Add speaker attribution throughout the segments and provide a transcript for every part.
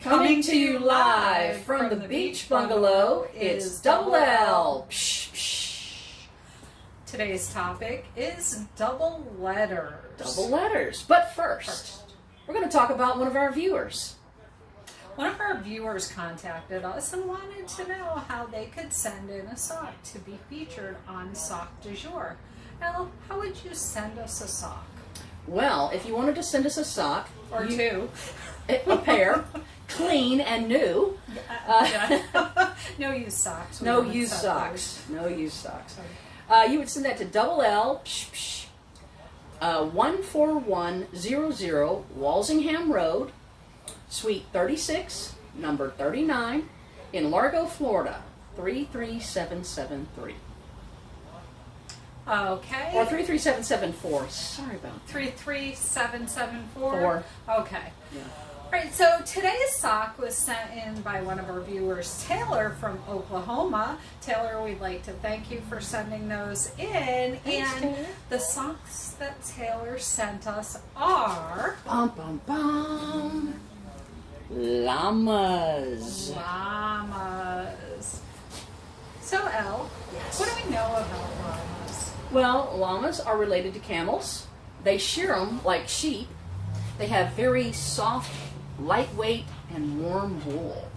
Speaker 1: Coming to you live from the beach bungalow, it's Double L. Psh, psh.
Speaker 2: Today's topic is double letters.
Speaker 1: Double letters. But first, we're going to talk about one of our viewers.
Speaker 2: One of our viewers contacted us and wanted to know how they could send in a sock to be featured on Sock du Jour. Elle, how would you send us a sock?
Speaker 1: Well, if you wanted to send us a sock,
Speaker 2: Or two.
Speaker 1: a pair, clean and new.
Speaker 2: No used socks.
Speaker 1: No used socks. No used socks. You would send that to Double L, 14100 Walsingham Road, Suite 36, number 39, in Largo, Florida, 33773.
Speaker 2: Okay.
Speaker 1: Or 33774. Sorry about that.
Speaker 2: 33774? Okay.
Speaker 1: Yeah.
Speaker 2: Right, so today's sock was sent in by one of our viewers, Taylor from Oklahoma. Taylor, we'd like to thank you for sending those in.
Speaker 1: Thanks,
Speaker 2: and
Speaker 1: Taylor.
Speaker 2: the socks that Taylor sent us are
Speaker 1: Bum, bum, bum. Llamas.
Speaker 2: llamas. So, Elle,
Speaker 1: Yes.
Speaker 2: what do we know about llamas?
Speaker 1: Well, llamas are related to camels. They shear them like sheep. They have very soft, lightweight, and warm wool.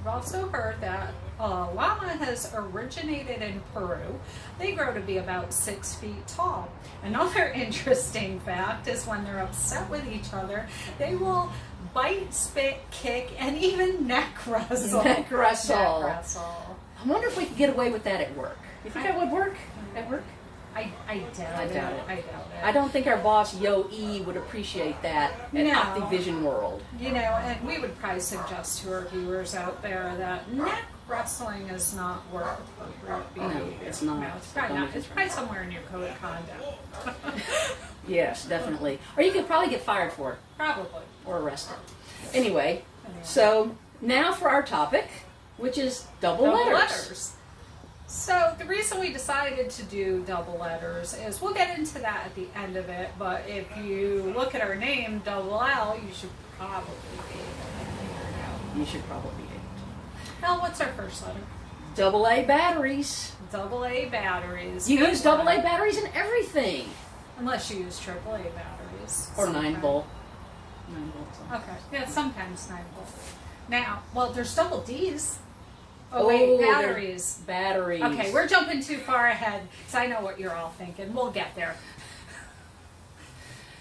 Speaker 2: I've also heard that llama has originated in Peru. They grow to be about 6 feet tall. Another interesting fact is when they're upset with each other, they will bite, spit, kick, and even neck wrestle.
Speaker 1: Neck wrestle.
Speaker 2: Neck wrestle.
Speaker 1: I wonder if we could get away with that at work. You think that would work at work?
Speaker 2: I doubt it.
Speaker 1: doubt it.
Speaker 2: I doubt it.
Speaker 1: I don't think our boss, Yo E, would appreciate that at
Speaker 2: No.
Speaker 1: Optivision World.
Speaker 2: You know, and we would probably suggest to our viewers out there that neck wrestling is not work appropriate behavior.
Speaker 1: it's not.
Speaker 2: No, it's probably not. It's probably somewhere in your code of conduct.
Speaker 1: Yes, definitely. Or you could probably get fired for it
Speaker 2: Probably.
Speaker 1: or arrested. Anyway, so now for our topic, which is double letters.
Speaker 2: So the reason we decided to do double letters is we'll get into that at the end of it, but if you look at our name, Double L, you should probably be able to figure it out.
Speaker 1: You should probably be able
Speaker 2: Now, what's our first letter?
Speaker 1: to. Double A batteries.
Speaker 2: Double A batteries.
Speaker 1: You
Speaker 2: Good
Speaker 1: use double A
Speaker 2: one.
Speaker 1: batteries in everything.
Speaker 2: Unless you use triple A batteries.
Speaker 1: Or
Speaker 2: sometimes.
Speaker 1: 9 volt. 9 volts.
Speaker 2: Okay. Yeah, sometimes 9 volt. Now, well, there's double D's. Oh,
Speaker 1: Oh,
Speaker 2: wait,
Speaker 1: they're-
Speaker 2: batteries.
Speaker 1: Batteries.
Speaker 2: Okay, we're jumping too far ahead, because I know what you're all thinking. We'll get there.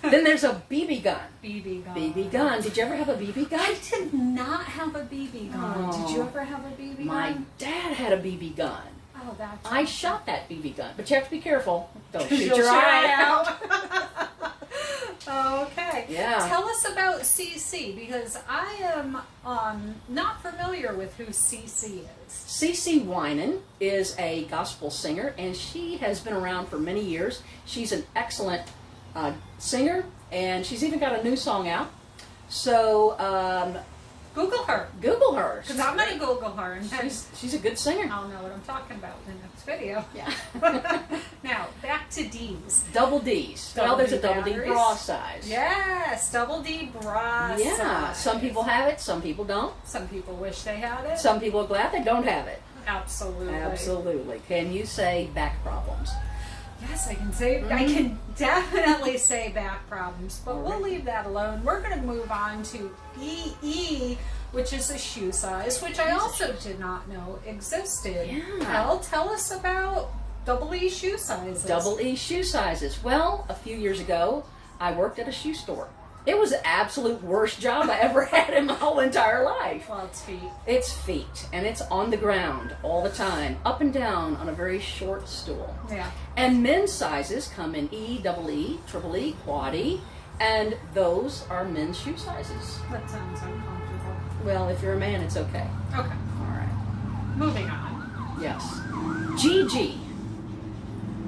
Speaker 1: Then there's a BB gun.
Speaker 2: BB gun.
Speaker 1: BB gun. Did you ever have a BB gun?
Speaker 2: I did not have a BB gun. Did you
Speaker 1: Oh.
Speaker 2: ever have a BB
Speaker 1: My
Speaker 2: gun?
Speaker 1: dad had a BB gun.
Speaker 2: Oh, that's...
Speaker 1: I shot that BB gun, but you have to be careful. Don't shoot
Speaker 2: You'll
Speaker 1: your eye
Speaker 2: out.
Speaker 1: out.
Speaker 2: Okay.
Speaker 1: Yeah.
Speaker 2: Tell us about CC, because I am not familiar with who CC is.
Speaker 1: CC Winan is a gospel singer, and she has been around for many years. She's an excellent singer, and she's even got a new song out. So
Speaker 2: Google her,
Speaker 1: Google her.
Speaker 2: because I'm going to Google her, and
Speaker 1: She's a good singer.
Speaker 2: I'll know what I'm talking about in the next video.
Speaker 1: Yeah.
Speaker 2: Now, back to D's.
Speaker 1: Double D's.
Speaker 2: Double
Speaker 1: Well, there's
Speaker 2: D
Speaker 1: a double D
Speaker 2: batteries.
Speaker 1: bra size.
Speaker 2: Yes, double D bra
Speaker 1: Yeah.
Speaker 2: size.
Speaker 1: Some people have it. Some people don't.
Speaker 2: Some people wish they had it.
Speaker 1: Some people are glad they don't have it.
Speaker 2: Absolutely.
Speaker 1: Absolutely. Can you say back problems?
Speaker 2: Yes, I can say. I can definitely say back problems, but we'll
Speaker 1: Alright.
Speaker 2: leave that alone. We're going to move on to EE, which is a shoe size, which I also did not know existed.
Speaker 1: Yeah.
Speaker 2: Elle, tell us about double E shoe sizes.
Speaker 1: Double E shoe sizes. Well, a few years ago, I worked at a shoe store. It was the absolute worst job I ever had in my whole entire life.
Speaker 2: Well, it's feet.
Speaker 1: It's feet, and it's on the ground all the time, up and down on a very short stool.
Speaker 2: Yeah.
Speaker 1: And men's sizes come in E, double E, triple E, quad E, and those are men's shoe sizes.
Speaker 2: That sounds uncomfortable.
Speaker 1: Well, if you're a man, it's okay.
Speaker 2: Okay.
Speaker 1: All right.
Speaker 2: Moving on.
Speaker 1: Yes. GG.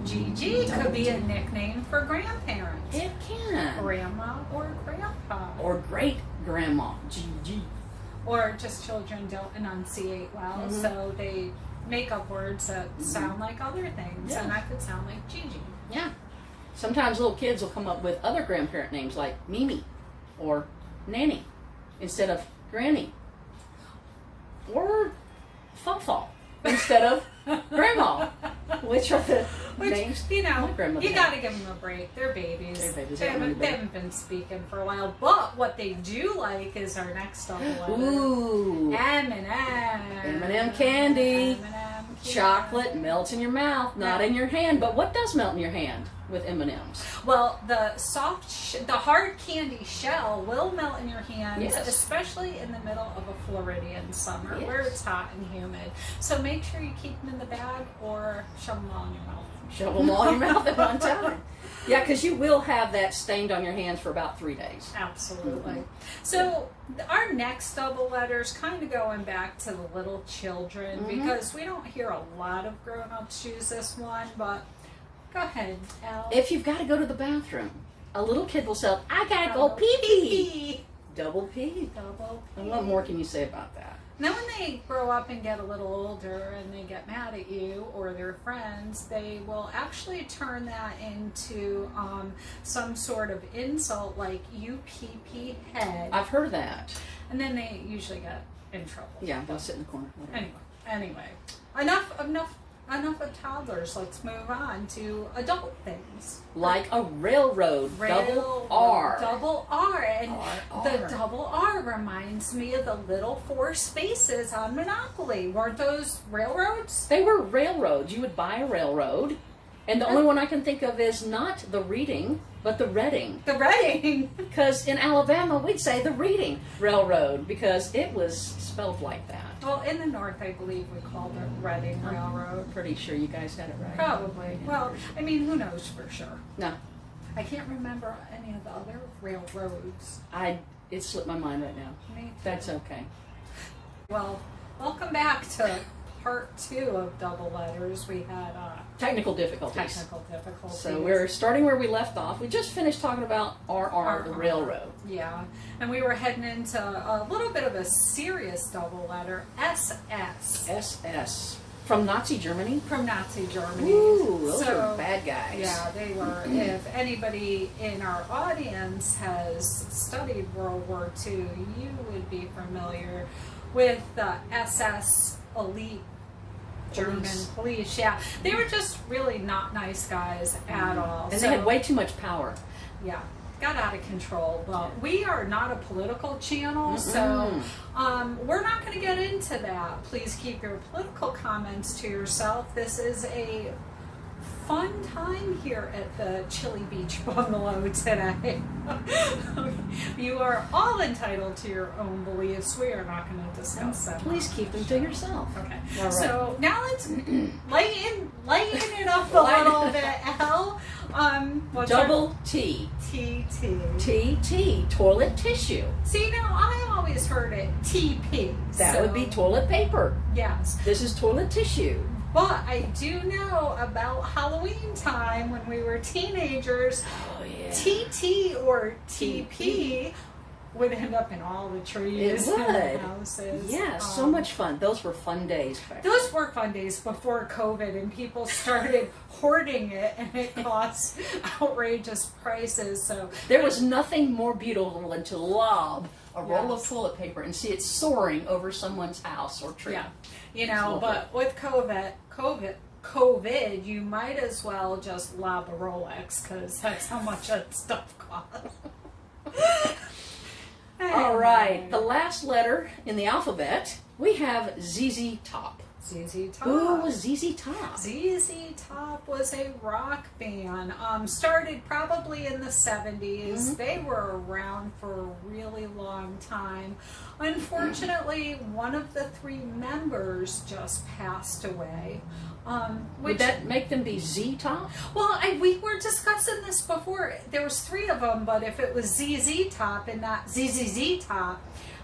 Speaker 2: GG could be a nickname for grandparents.
Speaker 1: It can.
Speaker 2: Grandma or grandpa.
Speaker 1: Or great grandma. GG.
Speaker 2: Or just children don't enunciate well, so they make up words that sound like other things,
Speaker 1: Yeah.
Speaker 2: and that could sound like Gigi.
Speaker 1: Yeah. Sometimes little kids will come up with other grandparent names like Mimi or Nanny instead of Granny. Or Fawfaw instead of Grandma. Which are the names?
Speaker 2: You know,
Speaker 1: my grandmother
Speaker 2: you
Speaker 1: had.
Speaker 2: got to give them a break. They're babies.
Speaker 1: They're babies.
Speaker 2: They haven't been speaking for a while. But what they do like is our next double letter.
Speaker 1: Ooh.
Speaker 2: M&M.
Speaker 1: M&M candy.
Speaker 2: M&M candy.
Speaker 1: Chocolate melts in your mouth, not in your hand. But what does melt in your hand with M&Ms?
Speaker 2: Well, the the hard candy shell will melt in your hands,
Speaker 1: Yes.
Speaker 2: especially in the middle of a Floridian summer where
Speaker 1: Yes.
Speaker 2: it's hot and humid. So make sure you keep them in the bag or shove them all in your mouth.
Speaker 1: Shove them all in your mouth at one time. Yeah, because you will have that stained on your hands for about 3 days.
Speaker 2: Absolutely.
Speaker 1: Mhm.
Speaker 2: So our next double letters kind of going back to the little children
Speaker 1: Mhm.
Speaker 2: because we don't hear a lot of grown-ups use this one, but go ahead, Elle.
Speaker 1: If you've got to go to the bathroom, a little kid will say, I gotta go pee-pee. Double P.
Speaker 2: Double P.
Speaker 1: And what more can you say about that?
Speaker 2: Now, when they grow up and get a little older and they get mad at you or their friends, they will actually turn that into some sort of insult like you pee head.
Speaker 1: I've heard that.
Speaker 2: And then they usually get in trouble.
Speaker 1: Yeah, they'll sit in the corner.
Speaker 2: Anyway. Enough of toddlers. Let's move on to adult things.
Speaker 1: Like a railroad. Double R.
Speaker 2: Double R. And
Speaker 1: R.
Speaker 2: the double R reminds me of the little 4 spaces on Monopoly. Weren't those railroads?
Speaker 1: They were railroads. You would buy a railroad. And the only one I can think of is not the reading, but the Reading.
Speaker 2: The Reading.
Speaker 1: Because in Alabama, we'd say the Reading Railroad because it was spelled like that.
Speaker 2: Well, in the north, I believe we called it Reading Railroad.
Speaker 1: I'm pretty sure you guys had it right.
Speaker 2: Probably. Well, I mean, who knows for sure?
Speaker 1: No,
Speaker 2: I can't remember any of the other railroads.
Speaker 1: it slipped my mind right now.
Speaker 2: Me too.
Speaker 1: That's okay.
Speaker 2: Well, welcome back to part 2 of double letters. We had
Speaker 1: Technical difficulties.
Speaker 2: technical difficulties.
Speaker 1: So we're starting where we left off. We just finished talking about RR, the railroad.
Speaker 2: Yeah, and we were heading into a little bit of a serious double letter, SS.
Speaker 1: SS. From Nazi Germany?
Speaker 2: From Nazi Germany.
Speaker 1: Ooh, those
Speaker 2: So,
Speaker 1: are bad guys.
Speaker 2: Yeah, they were. If anybody in our audience has studied World War II, you would be familiar with the SS elite German police. Yeah, they were just really not nice guys at all.
Speaker 1: And they had way too much power.
Speaker 2: Yeah, got out of control. But we are not a political channel, so we're not going to get into that. Please keep your political comments to yourself. This is a fun time here at the Chili Beach Bungalow today. You are all entitled to your own beliefs. We are not going to discuss them.
Speaker 1: Please keep them to yourself.
Speaker 2: Okay.
Speaker 1: All right.
Speaker 2: So now let's lighten it up a little bit. L. What's
Speaker 1: Double T.
Speaker 2: TT.
Speaker 1: TT. Toilet tissue.
Speaker 2: See, now I always heard it TP.
Speaker 1: That would be toilet paper.
Speaker 2: Yes.
Speaker 1: This is toilet tissue.
Speaker 2: But I do know about Halloween time when we were teenagers.
Speaker 1: Oh, yeah.
Speaker 2: TT or TP would end up in all the trees
Speaker 1: It
Speaker 2: and the
Speaker 1: would.
Speaker 2: houses.
Speaker 1: Yeah, so much fun. Those were fun days.
Speaker 2: Those were fun days before COVID, and people started hoarding it, and it cost outrageous prices. So
Speaker 1: There was nothing more beautiful than to lob a roll of toilet paper and see it soaring over someone's house or tree.
Speaker 2: yeah, you know. But with COVID, you might as well just lob a Rolex because that's how much that stuff costs.
Speaker 1: All right, the last letter in the alphabet, we have ZZ Top.
Speaker 2: ZZ Top.
Speaker 1: Who was ZZ Top?
Speaker 2: ZZ Top was a rock band. Started probably in the 70s. They were around for a really long time. Unfortunately, one of the 3 members just passed away.
Speaker 1: Would that make them be Z Top?
Speaker 2: Well, we were discussing this before. There was 3 of them, but if it was ZZ Top and not ZZZ Top,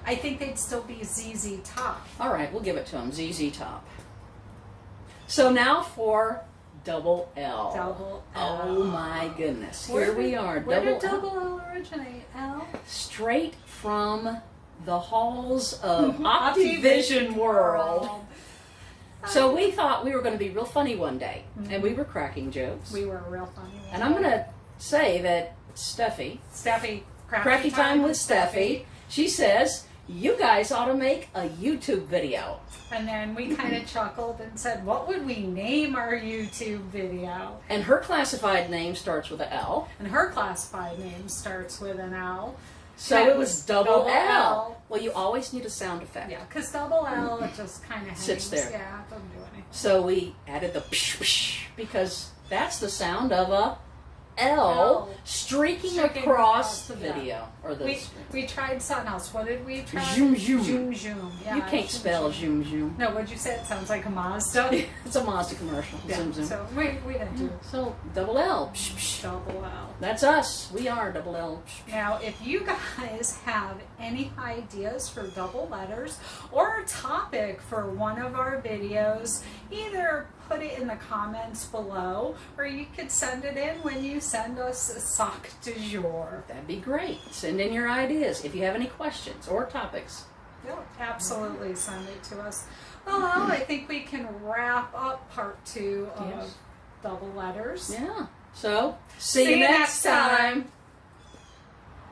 Speaker 2: I think they'd still be ZZ Top.
Speaker 1: All right, we'll give it to them, ZZ Top. So now for double L.
Speaker 2: Double L.
Speaker 1: Oh my goodness. Here we are.
Speaker 2: Where did
Speaker 1: Double
Speaker 2: double L originate? L?
Speaker 1: Straight from the halls of Optivision World. So we thought we were going to be real funny one day, and we were cracking jokes.
Speaker 2: We were real funny.
Speaker 1: And I'm going to say that Steffi,
Speaker 2: Steffi,
Speaker 1: Crafty Time with Steffi, she says, you guys ought to make a YouTube video.
Speaker 2: And then we kind of chuckled and said, what would we name our YouTube video?
Speaker 1: And her classified name starts with an L.
Speaker 2: And her classified name starts with an L.
Speaker 1: So
Speaker 2: That
Speaker 1: it was double L.
Speaker 2: L.
Speaker 1: Well, you always need a sound effect.
Speaker 2: Yeah, because double L, it just kind of
Speaker 1: Sits there.
Speaker 2: Yeah, it doesn't do anything.
Speaker 1: So we added the psh psh because that's the sound of a L
Speaker 2: L.
Speaker 1: streaking
Speaker 2: Streaking
Speaker 1: across
Speaker 2: across,
Speaker 1: the
Speaker 2: yeah.
Speaker 1: video or the.
Speaker 2: We tried something else. What did we try?
Speaker 1: Zoom, zoom.
Speaker 2: Zoom, zoom. Yeah,
Speaker 1: You can't
Speaker 2: zoom,
Speaker 1: spell
Speaker 2: zoom.
Speaker 1: zoom zoom.
Speaker 2: No, what'd you say? It sounds like a Mazda.
Speaker 1: It's a Mazda commercial.
Speaker 2: Yeah,
Speaker 1: Zoom zoom.
Speaker 2: so we didn't do
Speaker 1: So double L. Psh, psh.
Speaker 2: double L.
Speaker 1: That's us. We are double L. Psh, psh.
Speaker 2: Now, if you guys have any ideas for double letters or a topic for one of our videos, either put it in the comments below or you could send it in when you send us a sock du jour.
Speaker 1: That'd be great. Send in your ideas if you have any questions or topics.
Speaker 2: Yeah, absolutely send it to us. Well, I think we can wrap up part 2 of
Speaker 1: Yes.
Speaker 2: double letters.
Speaker 1: Yeah. So see you next time.